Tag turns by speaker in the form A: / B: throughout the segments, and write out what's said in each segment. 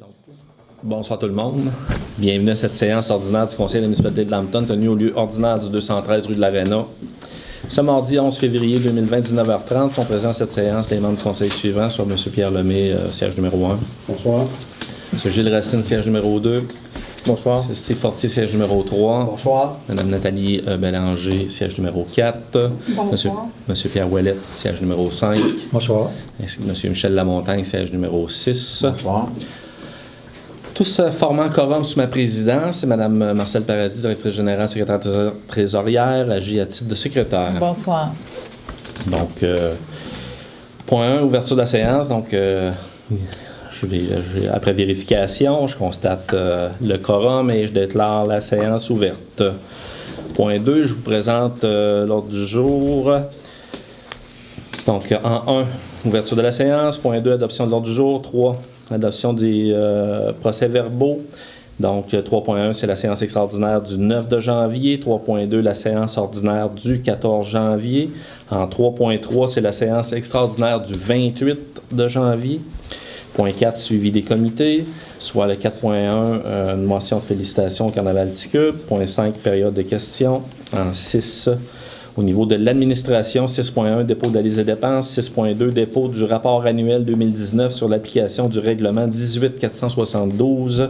A: Donc, bonsoir tout le monde. Bienvenue à cette séance ordinaire du Conseil de la municipalité de Lambton, tenue au lieu ordinaire du 213 rue de l'Arena. Ce mardi 11 février 2020, 19h30, sont présents à cette séance les membres du Conseil suivant, soit M. Pierre Lemay, siège numéro 1.
B: Bonsoir.
A: M. Gilles Racine, siège numéro 2.
B: Bonsoir.
A: M. Steve Fortier, siège numéro 3.
B: Bonsoir.
A: Mme Nathalie Bélanger, siège numéro 4.
C: Bonsoir.
A: M. Pierre Ouellette, siège numéro 5.
B: Bonsoir.
A: Ainsi que M. Michel Lamontagne, siège numéro 6.
B: Bonsoir.
A: Tous formant quorum sous ma présidence, c'est Mme Marcelle Paradis, directrice générale, secrétaire trésorière, agit à titre de secrétaire.
C: Bonsoir.
A: Donc, point 1, ouverture de la séance. Donc, après vérification, je constate le quorum et je déclare la séance ouverte. Point 2, je vous présente l'ordre du jour. Donc, en 1, ouverture de la séance. Point 2, adoption de l'ordre du jour. 3, adoption des procès-verbaux. Donc, 3.1, c'est la séance extraordinaire du 9 de janvier. 3.2, la séance ordinaire du 14 janvier. En 3.3, c'est la séance extraordinaire du 28 de janvier. Point 4, suivi des comités, soit le 4.1, une mention de félicitations au Carnaval Ticube. Point 5, période de questions. En 6, au niveau de l'administration, 6.1, dépôt de la liste des dépenses. 6.2, dépôt du rapport annuel 2019 sur l'application du règlement 18-472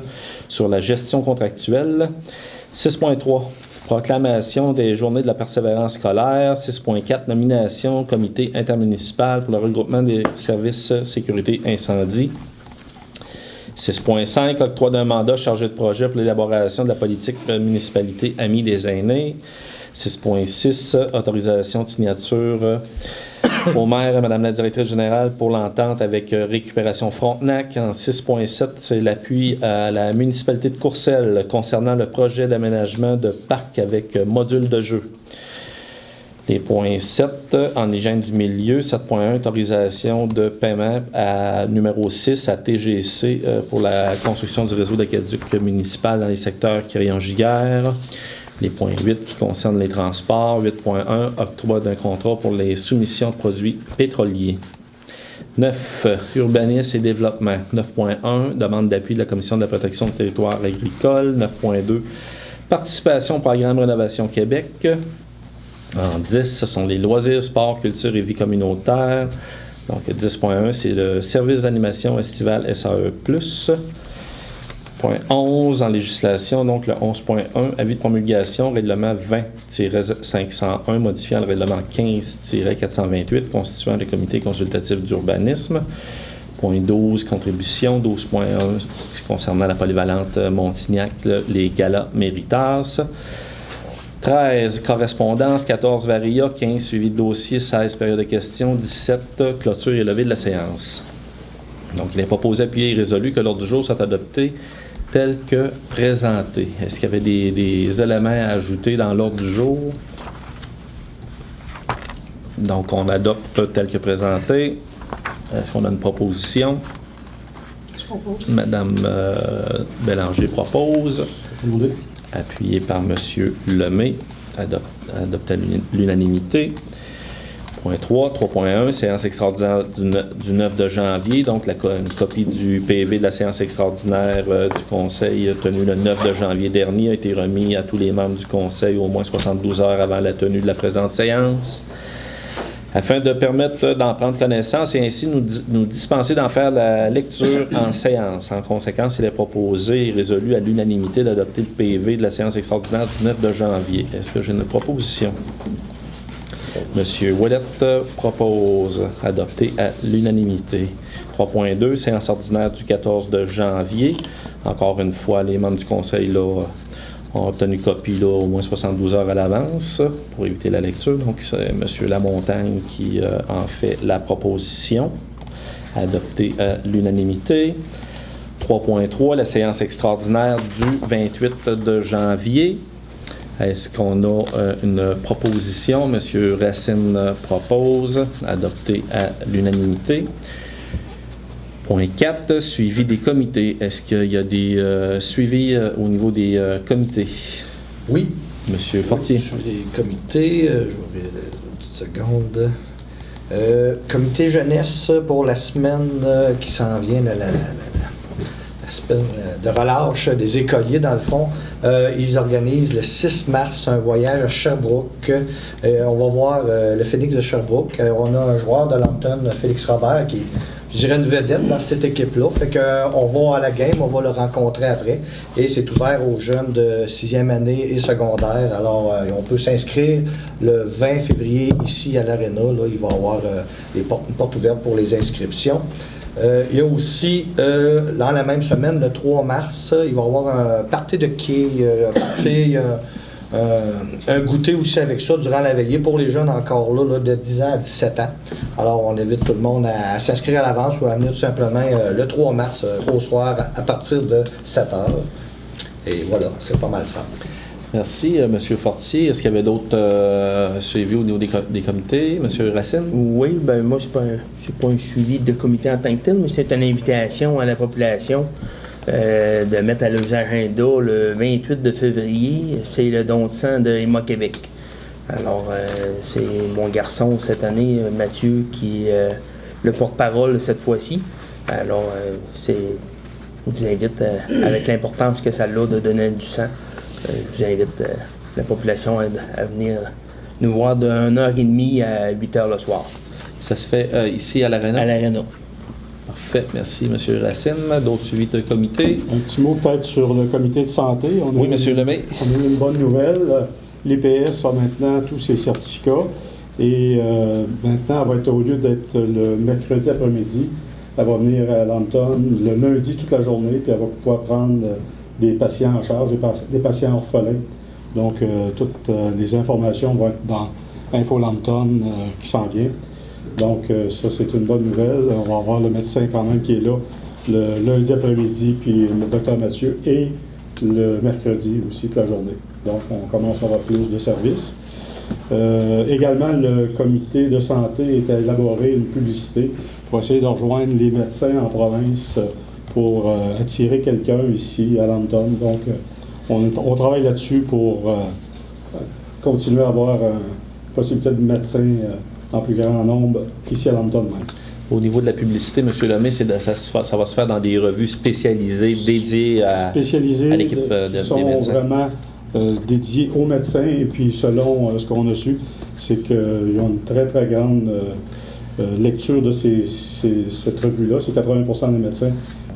A: sur la gestion contractuelle. 6.3, proclamation des journées de la persévérance scolaire. 6.4, nomination comité intermunicipal pour le regroupement des services sécurité incendie. 6.5, octroi d'un mandat chargé de projet pour l'élaboration de la politique municipalité Amis des aînés. 6.6, autorisation de signature au maire et Mme la directrice générale pour l'entente avec Récupération Frontenac. En 6.7, c'est l'appui à la municipalité de Courcelles concernant le projet d'aménagement de parc avec module de jeu. Les points 7, en hygiène du milieu, 7.1, autorisation de paiement à numéro 6 à TGC pour la construction du réseau d'aqueduc municipal dans les secteurs Crillon-Giguère. Les points 8 qui concernent les transports. 8.1, octroi d'un contrat pour les soumissions de produits pétroliers. 9, urbanisme et développement. 9.1, demande d'appui de la Commission de la protection du territoire agricole. 9.2, participation au programme Rénovation Québec. En 10, ce sont les loisirs, sports, culture et vie communautaire. Donc 10.1, c'est le service d'animation estivale SAE+. Point 11 en législation, donc le 11.1, avis de promulgation, règlement 20-501, modifiant le règlement 15-428, constituant le comité consultatif d'urbanisme. Point 12, contribution, 12.1, concernant la polyvalente Montignac, les galas Méritas. 13, correspondance, 14, varia, 15, suivi de dossier, 16, période de questions, 17, clôture et levée de la séance. Donc, il est proposé, appuyé et résolu que l'ordre du jour soit adopté tel que présenté. Est-ce qu'il y avait des éléments à ajouter dans l'ordre du jour? Donc, on adopte tel que présenté. Est-ce qu'on a une proposition?
C: Je propose.
A: Madame Bélanger propose. Appuyé par M. Lemay. Adopte à l'unanimité. Point 3, 3.1, séance extraordinaire du 9 de janvier. Donc, une copie du PV de la séance extraordinaire du Conseil tenue le 9 de janvier dernier a été remis à tous les membres du Conseil au moins 72 heures avant la tenue de la présente séance. Afin de permettre d'en prendre connaissance et ainsi nous dispenser d'en faire la lecture en séance. En conséquence, il est proposé et résolu à l'unanimité d'adopter le PV de la séance extraordinaire du 9 de janvier. Est-ce que j'ai une proposition? Monsieur Ouellette propose adopter à l'unanimité. 3.2, séance ordinaire du 14 de janvier. Encore une fois, les membres du Conseil là, ont obtenu copie là, au moins 72 heures à l'avance pour éviter la lecture. Donc, c'est M. Lamontagne qui en fait la proposition. Adopter à l'unanimité. 3.3, la séance extraordinaire du 28 de janvier. Est-ce qu'on a une proposition? M. Racine propose, adopté à l'unanimité. Point 4, suivi des comités. Est-ce qu'il y a des suivis au niveau des comités?
B: Oui.
A: M. Fortier.
B: Sur les comités, je vais une petite seconde. Comité jeunesse pour la semaine qui s'en vient, la de relâche des écoliers, dans le fond. Ils organisent le 6 mars un voyage à Sherbrooke. On va voir le Phoenix de Sherbrooke. On a un joueur de Lambton, Félix Robert, qui est, je dirais, une vedette dans cette équipe-là. Fait qu'on va à la game, on va le rencontrer après. Et c'est ouvert aux jeunes de 6e année et secondaire. Alors, on peut s'inscrire le 20 février ici à l'Arena. Il va y avoir une porte ouverte pour les inscriptions. Il y a aussi, dans la même semaine, le 3 mars, il va y avoir un party de quai, un goûter aussi avec ça durant la veillée pour les jeunes encore là, de 10 ans à 17 ans. Alors, on invite tout le monde à s'inscrire à l'avance ou à venir tout simplement le 3 mars au soir à partir de 7 h. Et voilà, c'est pas mal ça.
A: Merci, M. Fortier. Est-ce qu'il y avait d'autres suivis au niveau des comités? M. Racine?
D: Oui, ben moi, c'est pas un suivi de comité en tant que tel, mais c'est une invitation à la population de mettre à leurs agendas le 28 de février, c'est le don de sang de Emma Québec. Alors, c'est mon garçon cette année, Mathieu, qui est le porte-parole cette fois-ci. Alors, je vous invite, avec l'importance que ça a de donner du sang, je vous invite la population à venir nous voir de 1h30 à 8h le soir.
A: Ça se fait ici à l'Arena?
D: À l'Arena.
A: Parfait, merci M. Racine. D'autres suivis de comité?
E: Un petit mot peut-être sur le comité de santé.
A: Oui, M. Lemay.
E: On a eu une bonne nouvelle. L'IPS a maintenant tous ses certificats et maintenant, elle va être, au lieu d'être le mercredi après-midi, elle va venir à Lambton le lundi toute la journée, puis elle va pouvoir prendre des patients en charge, des patients orphelins. Donc, toutes les informations vont être dans Info Lambton qui s'en vient. Donc, ça, c'est une bonne nouvelle. On va avoir le médecin quand même qui est là le lundi après-midi, puis le docteur Mathieu, et le mercredi aussi toute la journée. Donc, on commence à avoir plus de services. Également, le comité de santé est à élaborer une publicité pour essayer de rejoindre les médecins en province pour attirer quelqu'un ici à Lambton. Donc, on travaille là-dessus pour continuer à avoir une possibilité de médecins en plus grand nombre ici à Lambton même.
A: Au niveau de la publicité, M. Lemay, ça va se faire dans des revues spécialisées dédiées à l'équipe
E: qui sont
A: des médecins.
E: Vraiment dédiées aux médecins. Et puis, selon ce qu'on a su, c'est qu'ils ont une très, très grande lecture de cette revue-là. C'est 80% des médecins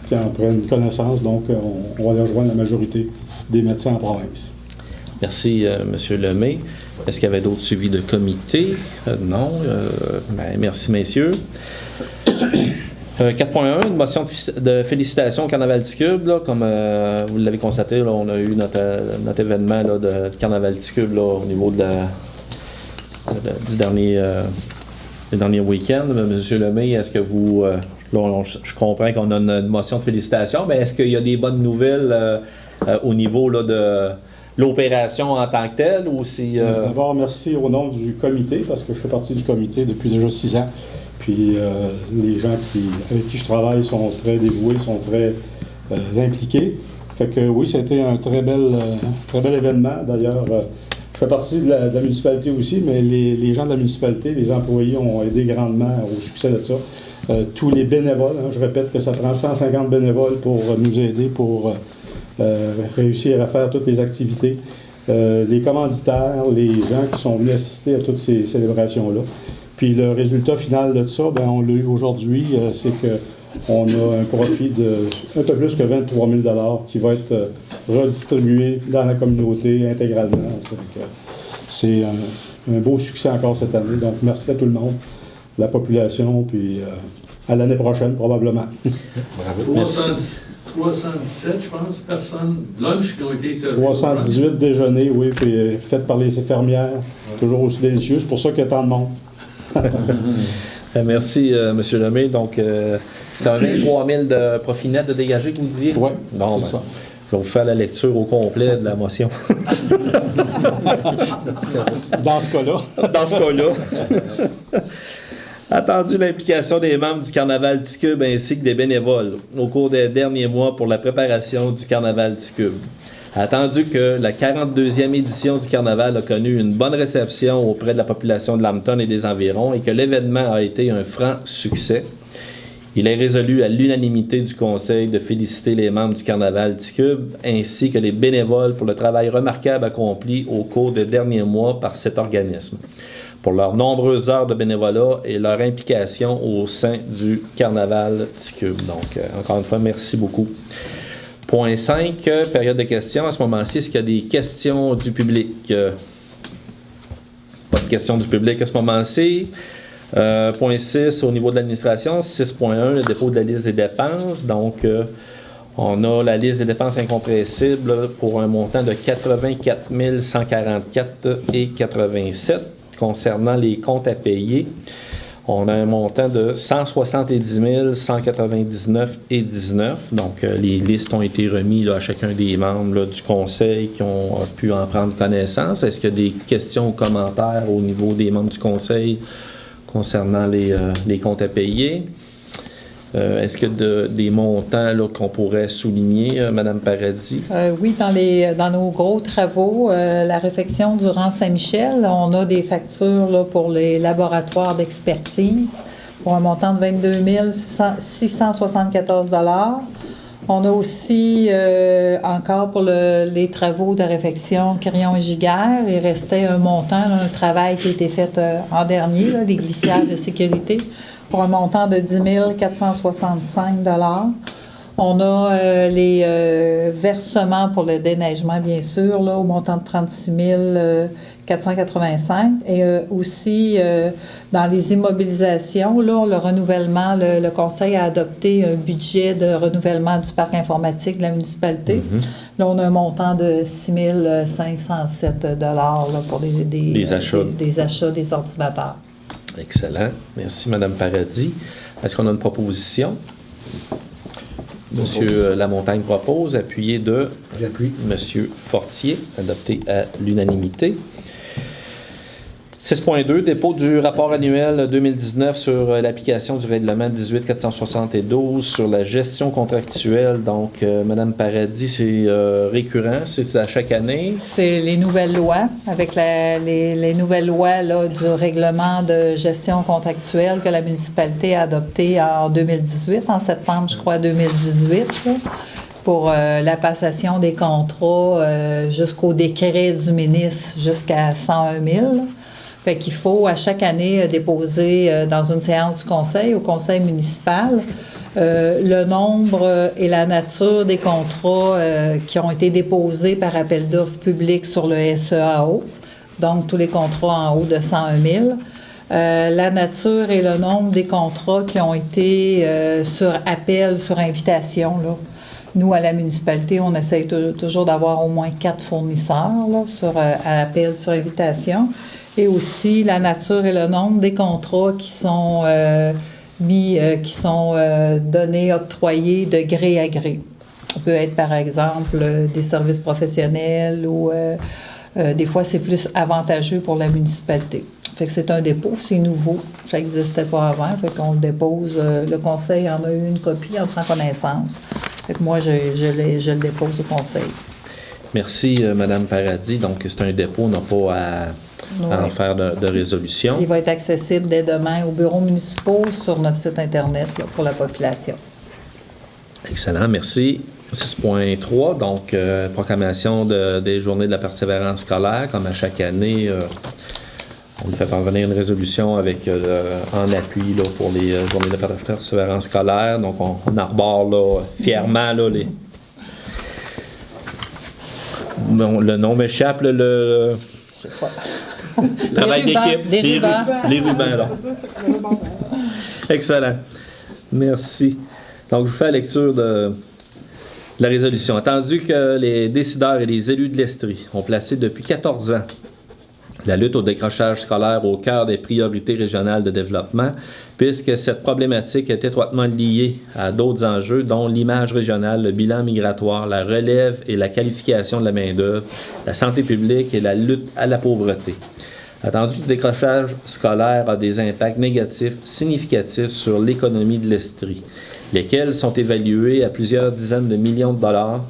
E: qui en prennent connaissance. Donc, on va aller rejoindre la majorité des médecins en province.
A: Merci, M. Lemay. Est-ce qu'il y avait d'autres suivis de comité? Non. Merci, messieurs. 4.1, une motion de félicitations au Carnaval Ticube. Là, comme vous l'avez constaté, là, on a eu notre événement là, de Carnaval Ticube là, au niveau du dernier week-end. M. Lemay, est-ce que vous... je comprends qu'on a une motion de félicitations, mais est-ce qu'il y a des bonnes nouvelles au niveau là, de l'opération en tant que telle? Ou si,
E: D'abord, merci au nom du comité, parce que je fais partie du comité depuis déjà 6 ans. Puis les gens avec qui je travaille sont très dévoués, sont très impliqués. Fait que oui, c'était un très bel événement. D'ailleurs, je fais partie de la municipalité aussi, mais les gens de la municipalité, les employés ont aidé grandement au succès de ça. Tous les bénévoles, je répète que ça prend 150 bénévoles pour nous aider, pour réussir à faire toutes les activités. Les commanditaires, les gens qui sont venus assister à toutes ces célébrations-là. Puis le résultat final de ça, on l'a eu aujourd'hui, c'est qu'on a un profit de un peu plus que 23 000 qui va être redistribué dans la communauté intégralement. C'est un beau succès encore cette année. Donc merci à tout le monde, la population, puis à l'année prochaine probablement.
B: Bravo.
F: 317, je pense, personnes, lunch qui ont été servis.
E: 318 déjeuners, oui, puis faites par les infirmières, toujours aussi délicieux. C'est pour ça qu'il y a tant de monde.
A: Merci, M. Lemay. Donc, c'est un 23 000 de profit net de dégagé que vous disiez?
E: Oui,
A: bon,
E: c'est ça.
A: Je vais vous faire la lecture au complet de la motion.
E: Dans ce cas-là.
A: Dans ce cas-là. Attendu l'implication des membres du Carnaval Ticube ainsi que des bénévoles au cours des derniers mois pour la préparation du Carnaval Ticube. Attendu que la 42e édition du Carnaval a connu une bonne réception auprès de la population de Lambton et des environs et que l'événement a été un franc succès, Il est résolu à l'unanimité du Conseil de féliciter les membres du Carnaval Ticube ainsi que les bénévoles pour le travail remarquable accompli au cours des derniers mois par cet organisme, pour leurs nombreuses heures de bénévolat et leur implication au sein du Carnaval Ticube. Donc, encore une fois, merci beaucoup. Point 5, période de questions. À ce moment-ci, est-ce qu'il y a des questions du public? Pas de questions du public à ce moment-ci. Point 6, au niveau de l'administration, 6.1, le dépôt de la liste des dépenses. Donc, on a la liste des dépenses incompressibles pour un montant de 84 144,87. Concernant les comptes à payer, on a un montant de 170 199,19. Donc, les listes ont été remises à chacun des membres là, du conseil qui ont pu en prendre connaissance. Est-ce qu'il y a des questions ou commentaires au niveau des membres du conseil concernant les comptes à payer? Est-ce qu'il y a des montants là, qu'on pourrait souligner, Mme Paradis?
C: Oui, dans nos gros travaux, la réfection du rang Saint-Michel, on a des factures là, pour les laboratoires d'expertise pour un montant de 22 674 $. On a aussi encore pour les travaux de réfection Quirion et Giguère, il restait un montant, là, un travail qui a été fait en dernier, là, les glissières de sécurité, pour un montant de 10 465 $. On a les versements pour le déneigement, bien sûr, là, au montant de 36 485. Et aussi, dans les immobilisations, là, le renouvellement, le Conseil a adopté un budget de renouvellement du parc informatique de la municipalité. Là, on a un montant de 6 507 $ là, pour des achats des ordinateurs.
A: Excellent. Merci, Mme Paradis. Est-ce qu'on a une proposition? Monsieur Lamontagne propose, appuyé de Monsieur Fortier, adopté à l'unanimité. 6.2, dépôt du rapport annuel 2019 sur l'application du règlement 18-472 sur la gestion contractuelle. Donc, Mme Paradis, c'est récurrent, c'est à chaque année.
C: C'est les nouvelles lois, avec les nouvelles lois là, du règlement de gestion contractuelle que la municipalité a adopté en 2018, en septembre, je crois, 2018, là, pour la passation des contrats jusqu'au décret du ministre jusqu'à 101 000. Là. Fait qu'il faut à chaque année déposer dans une séance du conseil, au conseil municipal, le nombre et la nature des contrats qui ont été déposés par appel d'offres public sur le SEAO, donc tous les contrats en haut de 101 000. La nature et le nombre des contrats qui ont été sur appel, sur invitation, là. Nous, à la municipalité, on essaye toujours d'avoir au moins 4 fournisseurs là, à appel, sur invitation. Et aussi la nature et le nombre des contrats qui sont donnés, octroyés de gré à gré. Ça peut être, par exemple, des services professionnels ou des fois, c'est plus avantageux pour la municipalité. Fait que c'est un dépôt, c'est nouveau. Ça n'existait pas avant. Fait qu'on le dépose. Le conseil en a eu une copie, en prend connaissance. Fait que moi, je le dépose au conseil.
A: Merci, Mme Paradis. Donc, c'est un dépôt, on n'a pas à en faire de résolution.
C: Il va être accessible dès demain aux bureaux municipaux sur notre site Internet là, pour la population.
A: Excellent, merci. 6.3, donc proclamation des journées de la persévérance scolaire. Comme à chaque année, on nous fait parvenir une résolution avec en appui là, pour les journées de la persévérance scolaire. Donc, on arbore là, fièrement là, le nom m'échappe, le travail d'équipe. Les rubans, là. Excellent. Merci. Donc, je vous fais la lecture de la résolution. Attendu que les décideurs et les élus de l'Estrie ont placé depuis 14 ans la lutte au décrochage scolaire au cœur des priorités régionales de développement, puisque cette problématique est étroitement liée à d'autres enjeux, dont l'image régionale, le bilan migratoire, la relève et la qualification de la main-d'œuvre, la santé publique et la lutte à la pauvreté. Attendu que le décrochage scolaire a des impacts négatifs significatifs sur l'économie de l'Estrie, lesquels sont évalués à plusieurs dizaines de millions de dollars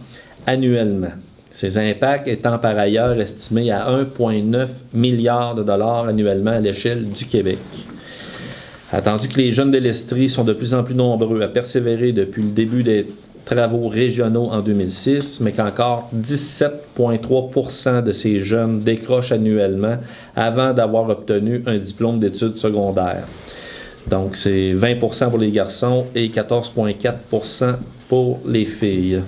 A: annuellement. Ces impacts étant par ailleurs estimés à 1,9 milliard de dollars annuellement à l'échelle du Québec. Attendu que les jeunes de l'Estrie sont de plus en plus nombreux à persévérer depuis le début des travaux régionaux en 2006, mais qu'encore 17,3% de ces jeunes décrochent annuellement avant d'avoir obtenu un diplôme d'études secondaires. Donc, c'est 20% pour les garçons et 14,4% pour les filles.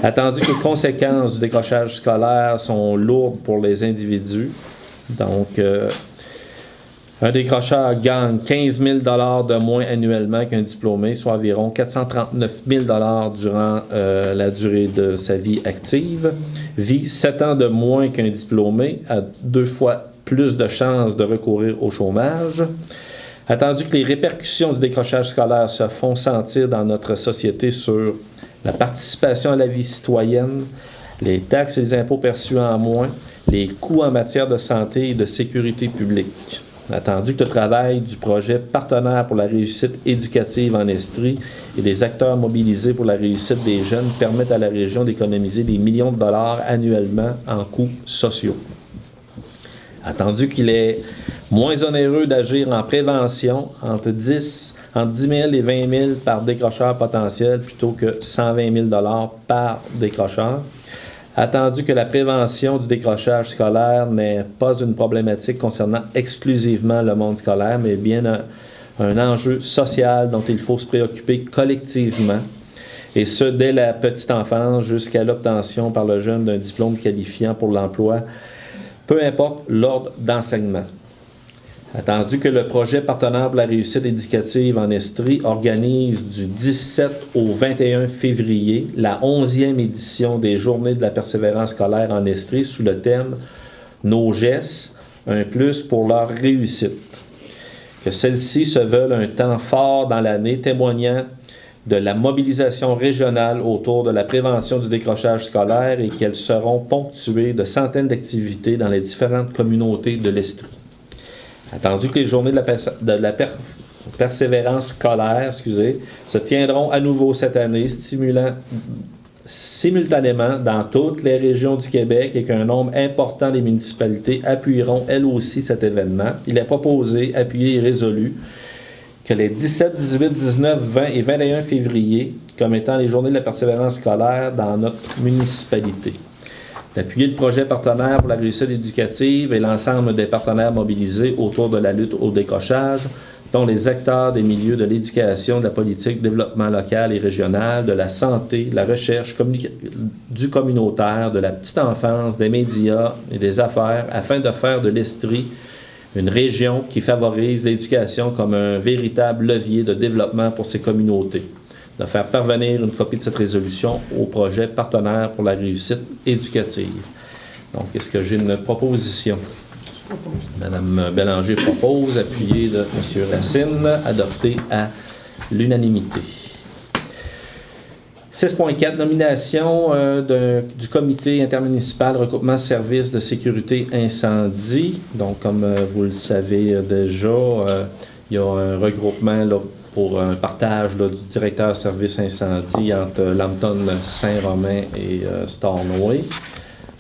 A: Attendu que les conséquences du décrochage scolaire sont lourdes pour les individus, donc un décrocheur gagne 15 000 $ de moins annuellement qu'un diplômé, soit environ 439 000 $ durant la durée de sa vie active, vit 7 ans de moins qu'un diplômé, a 2 fois plus de chances de recourir au chômage. Attendu que les répercussions du décrochage scolaire se font sentir dans notre société sur la participation à la vie citoyenne, les taxes et les impôts perçus en moins, les coûts en matière de santé et de sécurité publique. Attendu que le travail du projet Partenaires pour la réussite éducative en Estrie et des acteurs mobilisés pour la réussite des jeunes permettent à la région d'économiser des millions de dollars annuellement en coûts sociaux. Attendu qu'il est moins onéreux d'agir en prévention entre 10 000 et 20 000 par décrocheur potentiel plutôt que 120 000 $ par décrocheur. Attendu que la prévention du décrochage scolaire n'est pas une problématique concernant exclusivement le monde scolaire, mais bien un enjeu social dont il faut se préoccuper collectivement, et ce, dès la petite enfance jusqu'à l'obtention par le jeune d'un diplôme qualifiant pour l'emploi, peu importe l'ordre d'enseignement. Attendu que le projet Partenaire pour la réussite éducative en Estrie organise du 17 au 21 février la 11e édition des Journées de la persévérance scolaire en Estrie sous le thème « Nos gestes, un plus pour leur réussite ». Que celles-ci se veulent un temps fort dans l'année témoignant de la mobilisation régionale autour de la prévention du décrochage scolaire et qu'elles seront ponctuées de centaines d'activités dans les différentes communautés de l'Estrie. Attendu que les journées de la persévérance scolaire se tiendront à nouveau cette année, stimulant simultanément dans toutes les régions du Québec et qu'un nombre important des municipalités appuieront elles aussi cet événement, il est proposé, appuyé et résolu que les 17, 18, 19, 20 et 21 février comme étant les journées de la persévérance scolaire dans notre municipalité. D'appuyer le projet Partenaire pour la réussite éducative et l'ensemble des partenaires mobilisés autour de la lutte au décrochage, dont les acteurs des milieux de l'éducation, de la politique, développement local et régional, de la santé, de la recherche, du communautaire, de la petite enfance, des médias et des affaires, afin de faire de l'Estrie une région qui favorise l'éducation comme un véritable levier de développement pour ses communautés. De faire parvenir une copie de cette résolution au projet Partenaire pour la réussite éducative. Donc, est-ce que j'ai une proposition? Mme Bélanger propose, appuyée de M. Racine, adoptée à l'unanimité. 6.4, nomination du comité intermunicipal regroupement services de sécurité incendie. Donc, comme vous le savez déjà, il y a un regroupement là, pour un partage là, du directeur service incendie entre Lambton, Saint-Romain et Stornoway.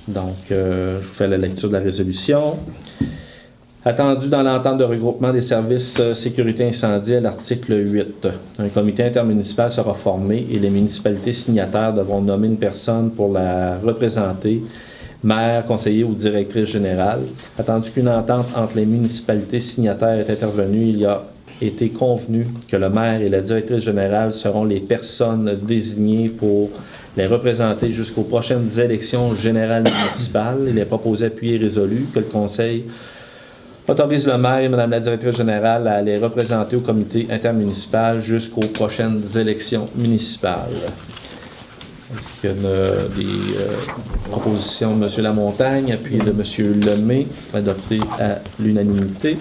A: Donc, je vous fais la lecture de la résolution. Attendu dans l'entente de regroupement des services sécurité incendie à l'article 8. Un comité intermunicipal sera formé et les municipalités signataires devront nommer une personne pour la représenter, maire, conseiller ou directrice générale. Attendu qu'une entente entre les municipalités signataires est intervenue, il y a été convenu que le maire et la directrice générale seront les personnes désignées pour les représenter jusqu'aux prochaines élections générales municipales. Il est proposé, appuyé et résolu que le conseil autorise le maire et Mme la directrice générale à les représenter au comité intermunicipal jusqu'aux prochaines élections municipales. Est-ce qu'il y a des propositions de M. Lamontagne, appuyées de M. Lemay, adoptées à l'unanimité?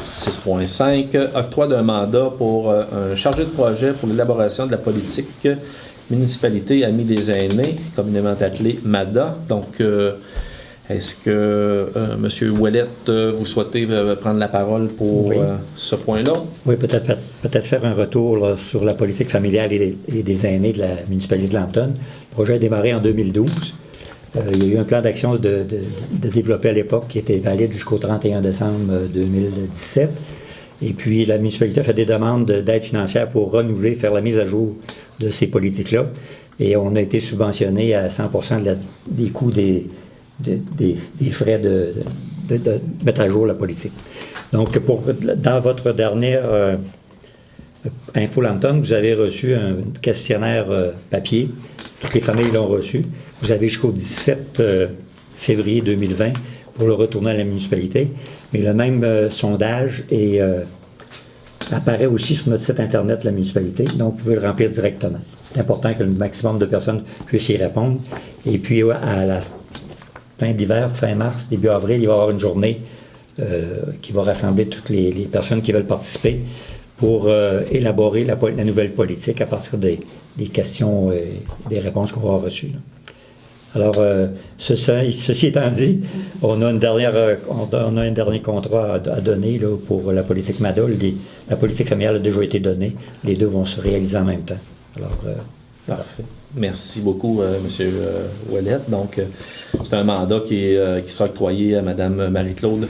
A: 6.5, octroi d'un mandat pour un chargé de projet pour l'élaboration de la politique municipalité Amis des aînés, communément appelé MADA. Donc, est-ce que M. Ouellette, vous souhaitez prendre la parole pour ce point-là?
G: Oui, peut-être faire un retour là, sur la politique familiale et des aînés de la municipalité de Lambton. Le projet a démarré en 2012. Il y a eu un plan d'action de développer à l'époque qui était valide jusqu'au 31 décembre 2017. Et puis, la municipalité a fait des demandes d'aide financière pour renouveler, faire la mise à jour de ces politiques-là. Et on a été subventionné à 100% des coûts des frais de mettre à jour la politique. Donc, dans votre dernière Info Lambton, vous avez reçu un questionnaire papier. Toutes les familles l'ont reçu. Vous avez jusqu'au 17 février 2020 pour le retourner à la municipalité. Mais le même sondage apparaît aussi sur notre site Internet de la municipalité. Donc, vous pouvez le remplir directement. C'est important que le maximum de personnes puissent y répondre. Et puis, à la fin de l'hiver, fin mars, début avril, il va y avoir une journée qui va rassembler toutes les personnes qui veulent participer pour élaborer la nouvelle politique à partir des questions et des réponses qu'on va avoir reçues. Là. Alors, ceci étant dit, on a un dernier contrat à donner là, pour la politique MADA. La politique familiale a déjà été donnée. Les deux vont se réaliser en même temps. Alors,
A: parfait. Merci beaucoup, M. Ouellet. Donc, c'est un mandat qui sera octroyé à Mme Marie-Claude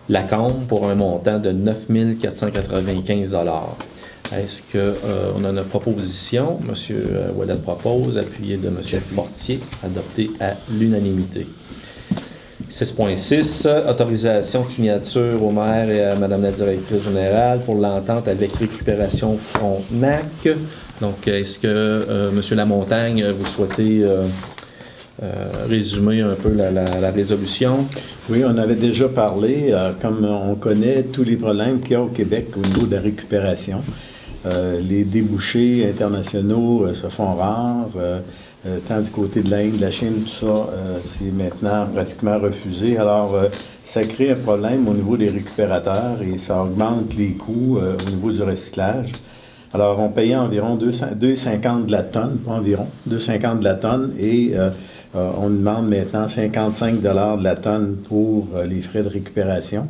A: Lacombe pour un montant de 9 495 $. Est-ce qu'on a une proposition? M. Ouellet propose, appuyé de M. Fortier, adopté à l'unanimité. 6.6, autorisation de signature au maire et à Mme la directrice générale pour l'entente avec Récupération Frontenac. Donc, est-ce que, M. Lamontagne, vous souhaitez résumer un peu la résolution?
H: Oui, on avait déjà parlé, comme on connaît tous les problèmes qu'il y a au Québec au niveau de la récupération. Les débouchés internationaux se font rares, tant du côté de l'Inde, de la Chine, tout ça, c'est maintenant pratiquement refusé. Alors, ça crée un problème au niveau des récupérateurs et ça augmente les coûts au niveau du recyclage. Alors, on payait environ 2,50 de la tonne, pas environ, 2,50 de la tonne et on demande maintenant 55 $ de la tonne pour les frais de récupération.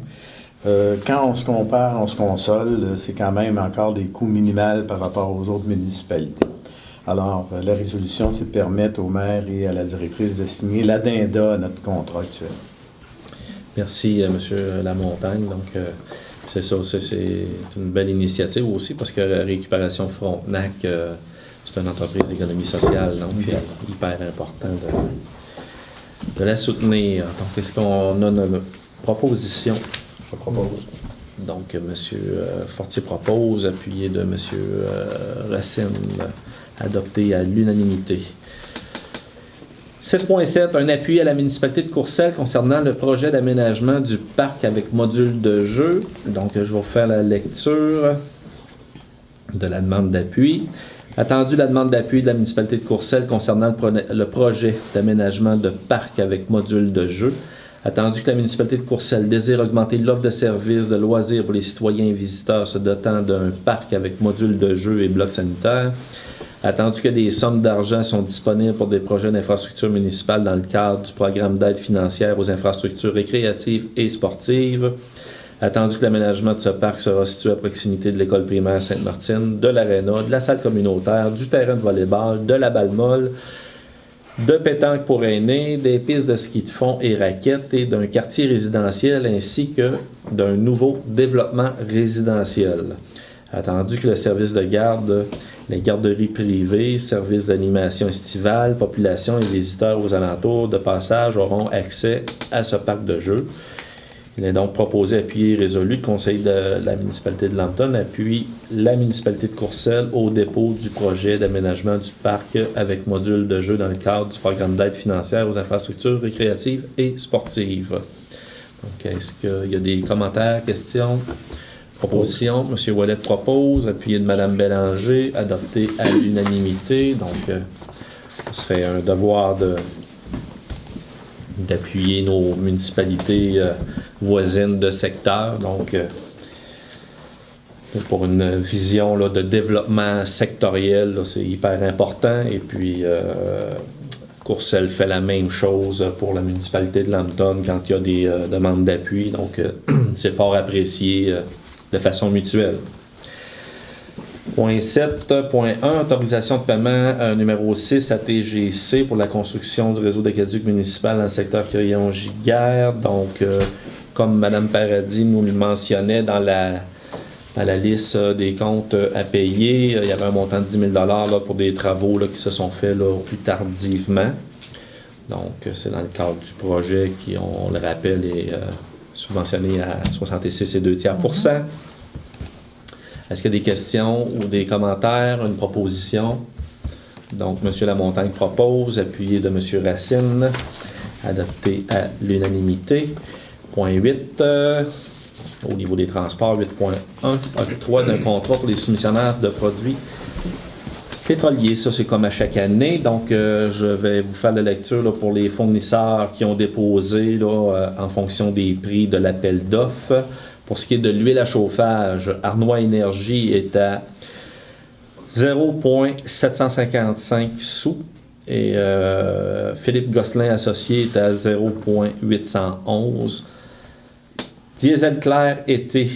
H: Quand on se compare, on se console, c'est quand même encore des coûts minimaux par rapport aux autres municipalités. Alors, la résolution, c'est de permettre au maire et à la directrice de signer l'addenda à notre contrat actuel.
A: Merci, M. Lamontagne. Donc, c'est ça, c'est une belle initiative aussi parce que la Récupération Frontenac, c'est une entreprise d'économie sociale, donc c'est hyper important de la soutenir. Donc, est-ce qu'on a une proposition? Je propose. Donc, M. Fortier propose, appuyé de M. Racine, adopté à l'unanimité. 6.7, un appui à la municipalité de Courcelles concernant le projet d'aménagement du parc avec module de jeu. Donc, je vais vous faire la lecture de la demande d'appui. Attendu la demande d'appui de la municipalité de Courcelles concernant le projet d'aménagement de parc avec module de jeu. Attendu que la municipalité de Courcelles désire augmenter l'offre de services de loisirs pour les citoyens et visiteurs se dotant d'un parc avec module de jeu et bloc sanitaire. Attendu que des sommes d'argent sont disponibles pour des projets d'infrastructures municipales dans le cadre du programme d'aide financière aux infrastructures récréatives et sportives. Attendu que l'aménagement de ce parc sera situé à proximité de l'école primaire Sainte-Martine, de l'aréna, de la salle communautaire, du terrain de volley-ball, de la balle molle, de pétanque pour aînés, des pistes de ski de fond et raquettes et d'un quartier résidentiel ainsi que d'un nouveau développement résidentiel. Attendu que le service de garde, les garderies privées, services d'animation estivale, population et visiteurs aux alentours de passage auront accès à ce parc de jeux. Il est donc proposé, appuyé et résolu, le conseil de la municipalité de Lambton appuie la municipalité de Courcelles au dépôt du projet d'aménagement du parc avec module de jeu dans le cadre du programme d'aide financière aux infrastructures récréatives et sportives. Donc, est-ce qu'il y a des commentaires, questions, propositions? M. Ouellet propose, appuyé de Mme Bélanger, adopté à l'unanimité. Donc, on se fait un devoir d'appuyer nos municipalités voisines de secteur. Donc, pour une vision là, de développement sectoriel, là, c'est hyper important. Et puis, Courcelles fait la même chose pour la municipalité de Lambton quand il y a des demandes d'appui. Donc, c'est fort apprécié de façon mutuelle. Point 7.1, autorisation de paiement numéro 6 à TGC pour la construction du réseau d'aqueduc municipal dans le secteur Crillon-Giguère. Donc, comme Mme Paradis nous le mentionnait dans dans la liste des comptes à payer, il y avait un montant de 10 000 là, pour des travaux là, qui se sont faits là, plus tardivement. Donc, c'est dans le cadre du projet qui, on le rappelle, est subventionné à 66,2%. Est-ce qu'il y a des questions ou des commentaires, une proposition? Donc, M. Lamontagne propose, appuyé de M. Racine, adopté à l'unanimité. Point 8, au niveau des transports, 8.1, octroi d'un contrat pour les soumissionnaires de produits pétroliers. Ça, c'est comme à chaque année. Donc, je vais vous faire la lecture là, pour les fournisseurs qui ont déposé là, en fonction des prix de l'appel d'offres. Pour ce qui est de l'huile à chauffage, Arnois Énergie est à 0,755 sous et Philippe Gosselin Associé est à 0,811. Diesel clair été,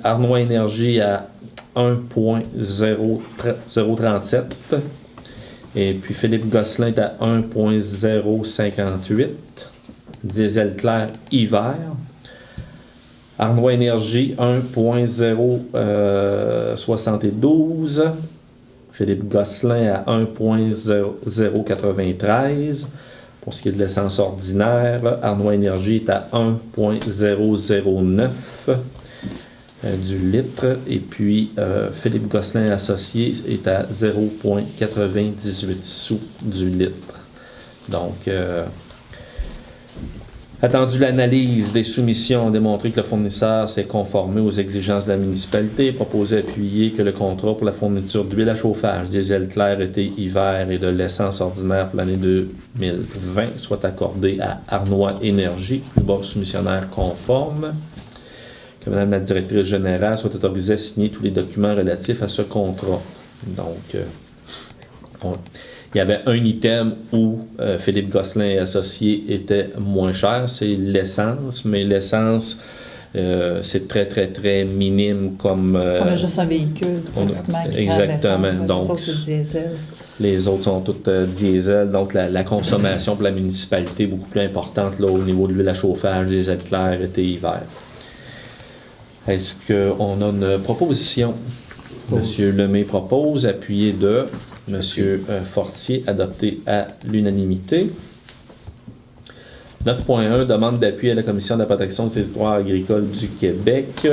A: Arnois Énergie à 1,037 et puis Philippe Gosselin est à 1,058. Diesel clair hiver. Arnois Énergie, 1,072. Philippe Gosselin à 1,093. Pour ce qui est de l'essence ordinaire, Arnois Énergie est à 1,009 du litre. Et puis, Philippe Gosselin Associé est à 0,98 sous du litre. Donc, attendu l'analyse des soumissions a démontré que le fournisseur s'est conformé aux exigences de la municipalité, proposé appuyer que le contrat pour la fourniture d'huile à chauffage, diesel clair été hiver et de l'essence ordinaire pour l'année 2020 soit accordé à Arnois Énergie, plus bas soumissionnaire conforme. Que Mme la directrice générale soit autorisée à signer tous les documents relatifs à ce contrat. Donc, il y avait un item où Philippe Gosselin et Associés était moins cher, c'est l'essence, mais l'essence, c'est très, très, très minime comme...
C: on a juste un véhicule, pratiquement.
A: Exactement. Donc,
C: les autres, c'est diesel.
A: Les autres sont toutes diesel, donc la consommation pour la municipalité est beaucoup plus importante là, au niveau de l'huile à chauffage, des aides claires, été, hiver. Est-ce qu'on a une proposition? Monsieur Lemay propose, appuyé de Monsieur Fortier, adopté à l'unanimité. 9.1, demande d'appui à la Commission de la protection du territoire agricole du Québec.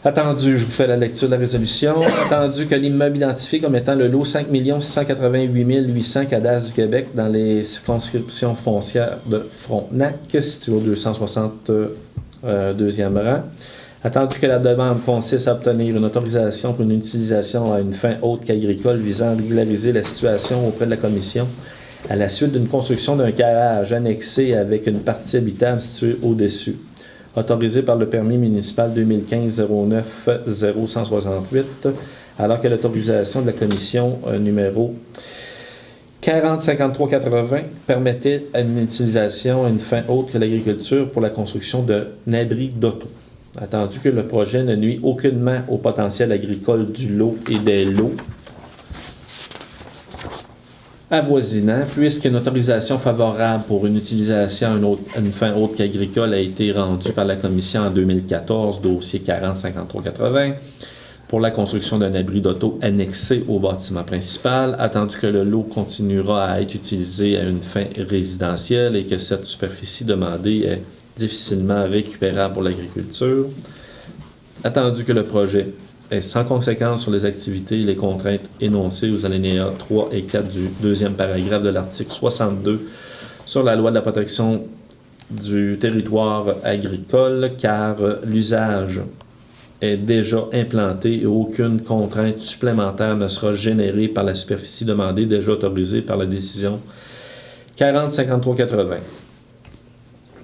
A: Attendu, je vous fais la lecture de la résolution. Attendu que l'immeuble identifié comme étant le lot 5 688 800 cadastres du Québec dans les circonscriptions foncières de Frontenac, situé au 262e rang. Attendu que la demande consiste à obtenir une autorisation pour une utilisation à une fin autre qu'agricole visant à régulariser la situation auprès de la Commission à la suite d'une construction d'un garage annexé avec une partie habitable située au-dessus. Autorisé par le permis municipal 2015-09-0168, alors que l'autorisation de la Commission numéro 4053-80 permettait une utilisation à une fin autre que l'agriculture pour la construction d'un abri d'auto. Attendu que le projet ne nuit aucunement au potentiel agricole du lot et des lots avoisinants, puisqu'une autorisation favorable pour une utilisation à une fin autre qu'agricole a été rendue par la Commission en 2014, dossier 4053-80, pour la construction d'un abri d'auto annexé au bâtiment principal, attendu que le lot continuera à être utilisé à une fin résidentielle et que cette superficie demandée est difficilement récupérable pour l'agriculture, attendu que le projet est sans conséquence sur les activités et les contraintes énoncées aux alinéas 3 et 4 du deuxième paragraphe de l'article 62 sur la loi de la protection du territoire agricole, car l'usage est déjà implanté et aucune contrainte supplémentaire ne sera générée par la superficie demandée déjà autorisée par la décision 4053-80.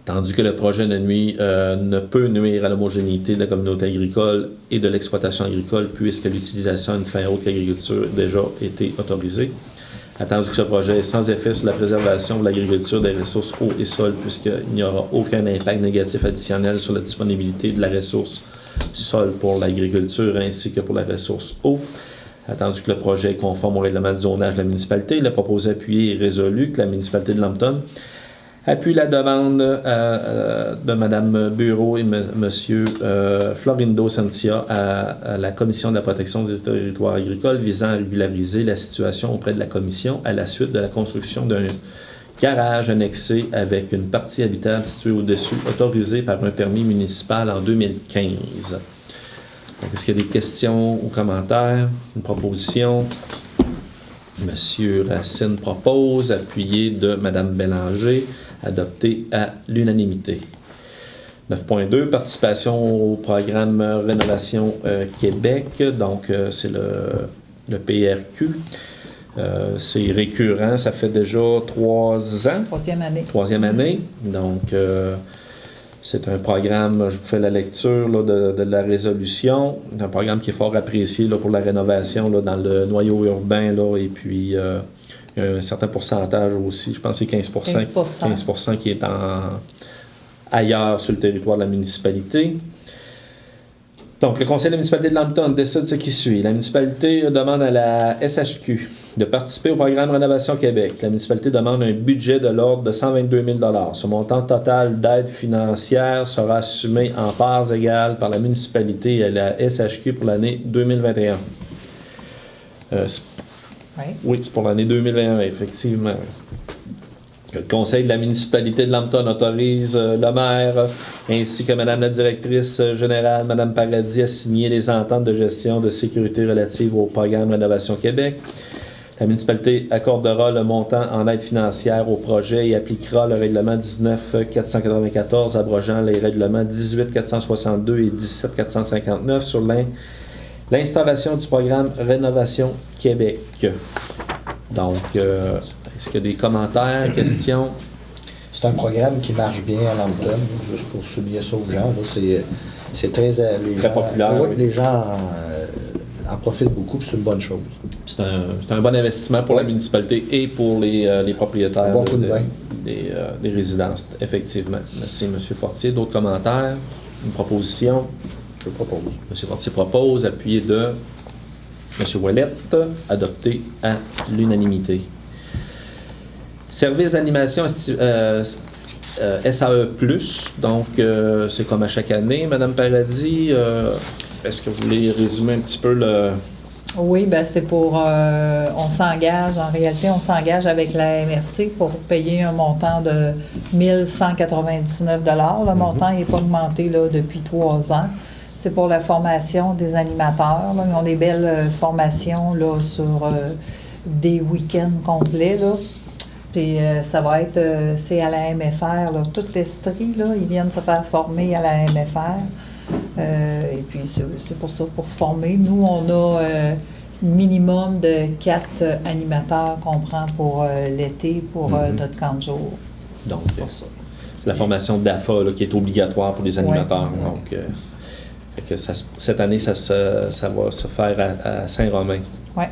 A: Tandis que le projet ne peut nuire à l'homogénéité de la communauté agricole et de l'exploitation agricole puisque l'utilisation à une fin haute qu'agriculture a déjà été autorisée. Attendu que ce projet est sans effet sur la préservation de l'agriculture des ressources eau et sol puisqu'il n'y aura aucun impact négatif additionnel sur la disponibilité de la ressource sol pour l'agriculture ainsi que pour la ressource eau. Attendu que le projet est conforme au règlement de zonage de la municipalité, il a proposé, appuyé et résolu que la municipalité de Lambton Appuie la demande de Mme Bureau et M. Florindo Sentia à la Commission de la protection des territoires agricoles visant à régulariser la situation auprès de la Commission à la suite de la construction d'un garage annexé avec une partie habitable située au-dessus, autorisé par un permis municipal en 2015. Donc, est-ce qu'il y a des questions ou commentaires? Une proposition? Monsieur Racine propose, appuyé de Mme Bélanger, adopté à l'unanimité. 9.2, participation au programme Rénovation Québec. Donc, c'est le PRQ. C'est récurrent, ça fait déjà 3 ans. Troisième année. Donc, c'est un programme, je vous fais la lecture là, de la résolution. C'est un programme qui est fort apprécié là, pour la rénovation là, dans le noyau urbain. Là, et puis, il y a un certain pourcentage aussi, je pense que c'est 15% qui est ailleurs sur le territoire de la municipalité. Donc, le conseil de la municipalité de Lambton décide ce qui suit. La municipalité demande à la SHQ de participer au programme Rénovation Québec. La municipalité demande un budget de l'ordre de 122 000 $. Ce montant total d'aide financière sera assumé en parts égales par la municipalité et la SHQ pour l'année 2021. Oui, c'est pour l'année 2021, effectivement. Le conseil de la municipalité de Lambton autorise le maire ainsi que Mme la directrice générale, Mme Paradis, à signer les ententes de gestion de sécurité relatives au programme Rénovation Québec. La municipalité accordera le montant en aide financière au projet et appliquera le règlement 19-494 abrogeant les règlements 18-462 et 17-459 sur l'installation du programme Rénovation Québec. Donc, est-ce qu'il y a des commentaires, questions?
B: C'est un programme qui marche bien à Lambton, juste pour souligner ça aux gens. C'est très
A: populaire.
B: Oui, les gens en profitent beaucoup, puis c'est une bonne chose.
A: C'est un bon investissement pour la municipalité et pour les propriétaires des résidences, effectivement. Merci, M. Fortier. D'autres commentaires? Une proposition?
B: Je propose.
A: M. Fortier propose, appuyé de M. Ouellette, adopté à l'unanimité. Service d'animation SAE+, donc c'est comme à chaque année. Madame Paradis, est-ce que vous voulez résumer un petit peu le...
C: Oui, bien c'est pour... on s'engage, en réalité, on s'engage avec la MRC pour payer un montant de 1 199 $. Le montant n'est pas augmenté là, depuis 3 ans. C'est pour la formation des animateurs. Là. Ils ont des belles formations là, sur des week-ends complets. Là. Puis ça va être, c'est à la MFR, là. Toutes les stries, là, ils viennent se faire former à la MFR. Et puis c'est pour ça, pour former. Nous, on a minimum de 4 animateurs qu'on prend pour l'été, pour notre camp de jour.
A: Donc,
C: c'est pour ça.
A: C'est la formation d'AFA là, qui est obligatoire pour les animateurs.
C: Ouais.
A: Donc, cette année, ça va se faire à Saint-Romain.
C: Oui.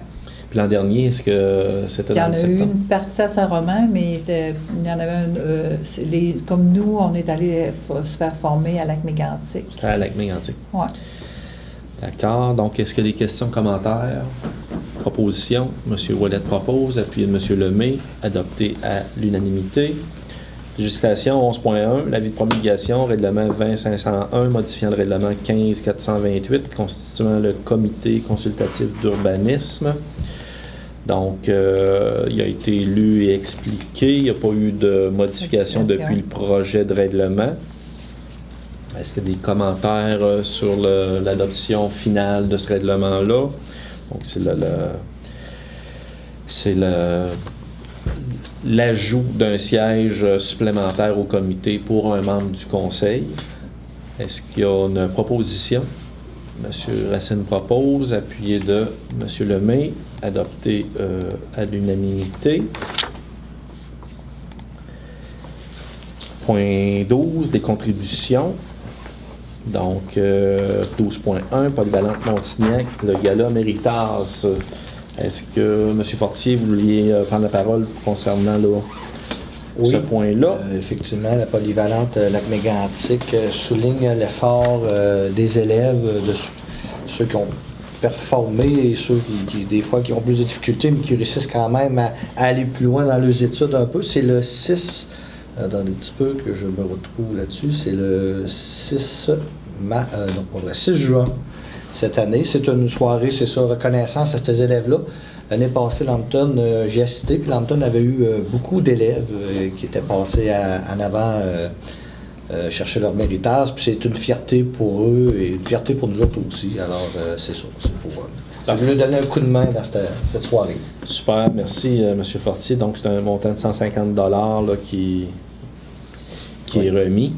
A: Puis l'an dernier, est-ce que c'était dans le septembre?
C: Il y en a eu une partie à Saint-Romain, mais il y en avait une... comme nous, on est allé se faire former à Lac-Mégantic.
A: C'était à Lac-Mégantic.
C: Oui.
A: D'accord. Donc, est-ce qu'il y a des questions, commentaires, propositions? M. Ouellette propose, appuyé de M. Lemay, adopté à l'unanimité. Législation 11.1, l'avis de promulgation, règlement 20.501, modifiant le règlement 15.428, constituant le comité consultatif d'urbanisme. Donc, il a été lu et expliqué. Il n'y a pas eu de modification depuis le projet de règlement. Est-ce qu'il y a des commentaires sur l'adoption finale de ce règlement-là? Donc, c'est l'ajout d'un siège supplémentaire au comité pour un membre du conseil. Est-ce qu'il y a une proposition? M. Racine propose, appuyé de M. Lemay, adopté à l'unanimité. Point 12, des contributions. Donc, 12.1, Polyvalente Montignac, le gala Méritas. Est-ce que, M. Fortier, vous vouliez prendre la parole concernant ce point-là?
B: Effectivement, la polyvalente Lac-Mégantic souligne l'effort des élèves, de ceux qui ont performé et ceux qui, des fois, qui ont plus de difficultés, mais qui réussissent quand même à aller plus loin dans leurs études un peu. C'est le 6 Attendez un petit peu que je me retrouve là-dessus. C'est le 6 juin cette année. C'est une soirée, c'est ça, reconnaissance à ces élèves-là. L'année passée, Lambton, j'y ai assisté, puis Lambton avait eu beaucoup d'élèves qui étaient passés en avant chercher leur méritage, puis c'est une fierté pour eux et une fierté pour nous autres aussi. Alors, c'est ça, c'est pour eux. Ça voulait donner un coup de main dans cette soirée.
A: Super, merci M. Fortier. Donc, c'est un montant de 150 $ là, qui est remis.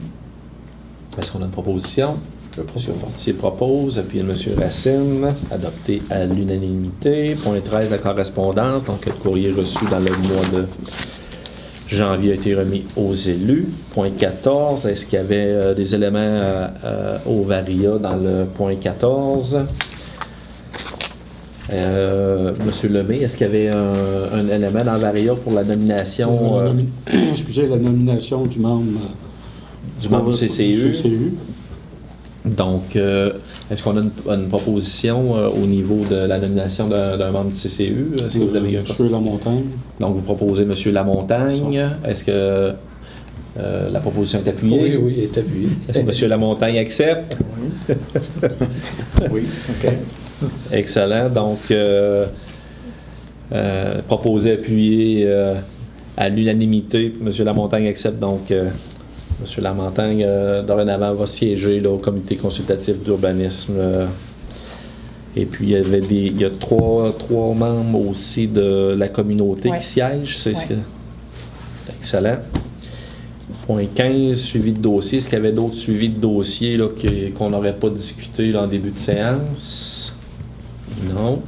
A: Est-ce qu'on a une proposition? M. Fortier propose, puis M. Racine, adopté à l'unanimité. Point 13, la correspondance. Donc, le courrier reçu dans le mois de janvier a été remis aux élus. Point 14, est-ce qu'il y avait des éléments au Varia dans le point 14? Monsieur Lemay, est-ce qu'il y avait un élément dans Varia pour la nomination?
E: Excusez, la nomination du membre
A: du CCU. Donc, est-ce qu'on a une proposition au niveau de la nomination d'un membre du CCU? Est-ce que vous avez
E: M. Lamontagne.
A: Donc, vous proposez M. Lamontagne. Est-ce que la proposition est appuyée?
B: Oui, elle est appuyée.
A: Est-ce que M. Lamontagne accepte?
B: Oui. Oui, OK.
A: Excellent. Donc, proposé, appuyé à l'unanimité. M. Lamontagne accepte. Donc, M. Lamontagne, dorénavant, va siéger là, au comité consultatif d'urbanisme. Et puis, il y a trois membres aussi de la communauté qui siègent. C'est ce que... Excellent. Point 15, suivi de dossier. Est-ce qu'il y avait d'autres suivis de dossier là, qu'on n'aurait pas discuté là, en début de séance? Non.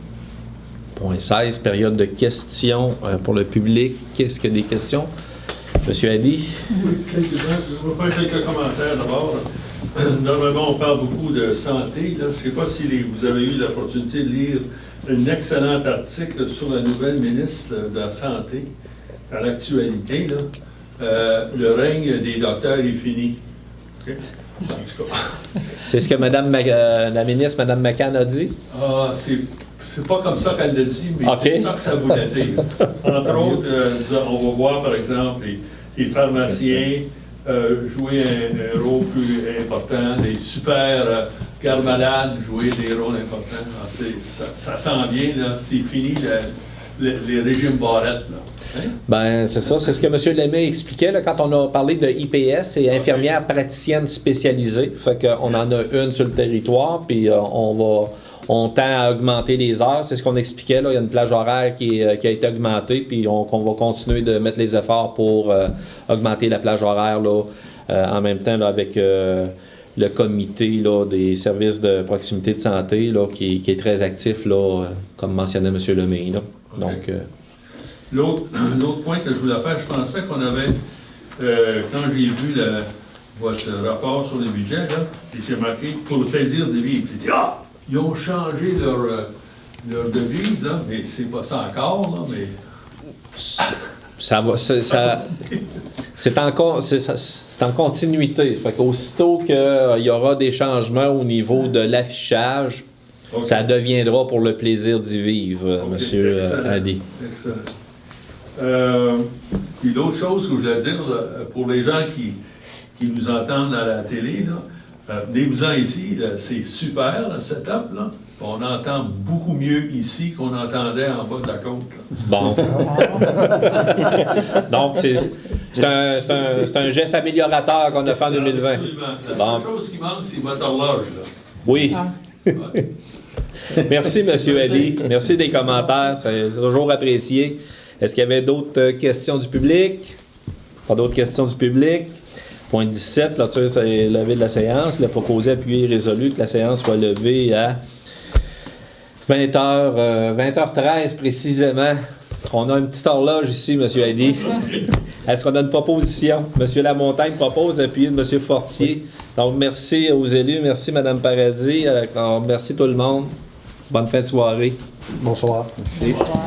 A: Point 16, période de questions pour le public. Est-ce qu'il y a des questions? Monsieur Hadi?
F: Oui, quelques-uns. Je vais faire quelques commentaires d'abord. Normalement, on parle beaucoup de santé. Là. Je ne sais pas si vous avez eu l'opportunité de lire un excellent article sur la nouvelle ministre de la Santé, à l'actualité. Le règne des docteurs est fini. Okay? En tout cas.
A: C'est ce que la ministre, Mme McCann, a dit?
F: Ah, c'est pas comme ça qu'elle l'a dit, mais c'est ça que ça voulait dire. Entre autres, on va voir, par exemple, les pharmaciens jouer un rôle plus important, les super gardes-malades jouer des rôles importants. Ça sent bien, là, c'est fini les régimes barrettes. Là. Hein?
A: Ben, c'est ça. C'est ce que M. Lemay expliquait là, quand on a parlé de IPS, c'est infirmière praticienne spécialisée. Fait qu'on en a une sur le territoire, puis on tend à augmenter les heures. C'est ce qu'on expliquait. Là. Il y a une plage horaire qui a été augmentée, puis qu'on va continuer de mettre les efforts pour augmenter la plage horaire là, en même temps là, avec le comité là, des services de proximité de santé là, qui est très actif, là, comme mentionnait M. Lemay. Là.
F: Okay.
A: Donc,
F: l'autre point que je voulais faire, je pensais qu'on avait, quand j'ai vu votre rapport sur les budgets, là, j'ai marqué « pour le plaisir de vivre ». J'ai dit « Ah! Ils ont changé leur devise, là, mais c'est pas ça encore, là, mais... »
A: C'est en continuité. Fait qu'aussitôt qu'il y aura des changements au niveau de l'affichage, okay, ça deviendra pour le plaisir d'y vivre, okay, M. Hadi.
F: Excellent. Puis l'autre chose que je voulais dire, là, pour les gens qui nous entendent à la télé, venez-vous-en ici, c'est super, le setup, là. On entend beaucoup mieux ici qu'on entendait en bas de la côte. Là.
A: Bon. Donc, c'est un geste améliorateur qu'on a fait en 2020.
F: Absolument. La seule chose qui manque, c'est votre horloge, là.
A: Oui. Ouais. Merci, M. Hadi. Merci des commentaires. C'est toujours apprécié. Est-ce qu'il y avait d'autres questions du public? Pas d'autres questions du public? Point 17, là, c'est levé de la séance. Il a proposé, appuyé et résolu que la séance soit levée à 20h13 précisément. On a une petite horloge ici, M. Hadi. Est-ce qu'on a une proposition? M. Lamontagne propose, appuyé de M. Fortier. Donc, merci aux élus, merci Mme Paradis, merci tout le monde. Bonne fin de soirée.
B: Bonsoir.
A: Merci.
C: Bonsoir.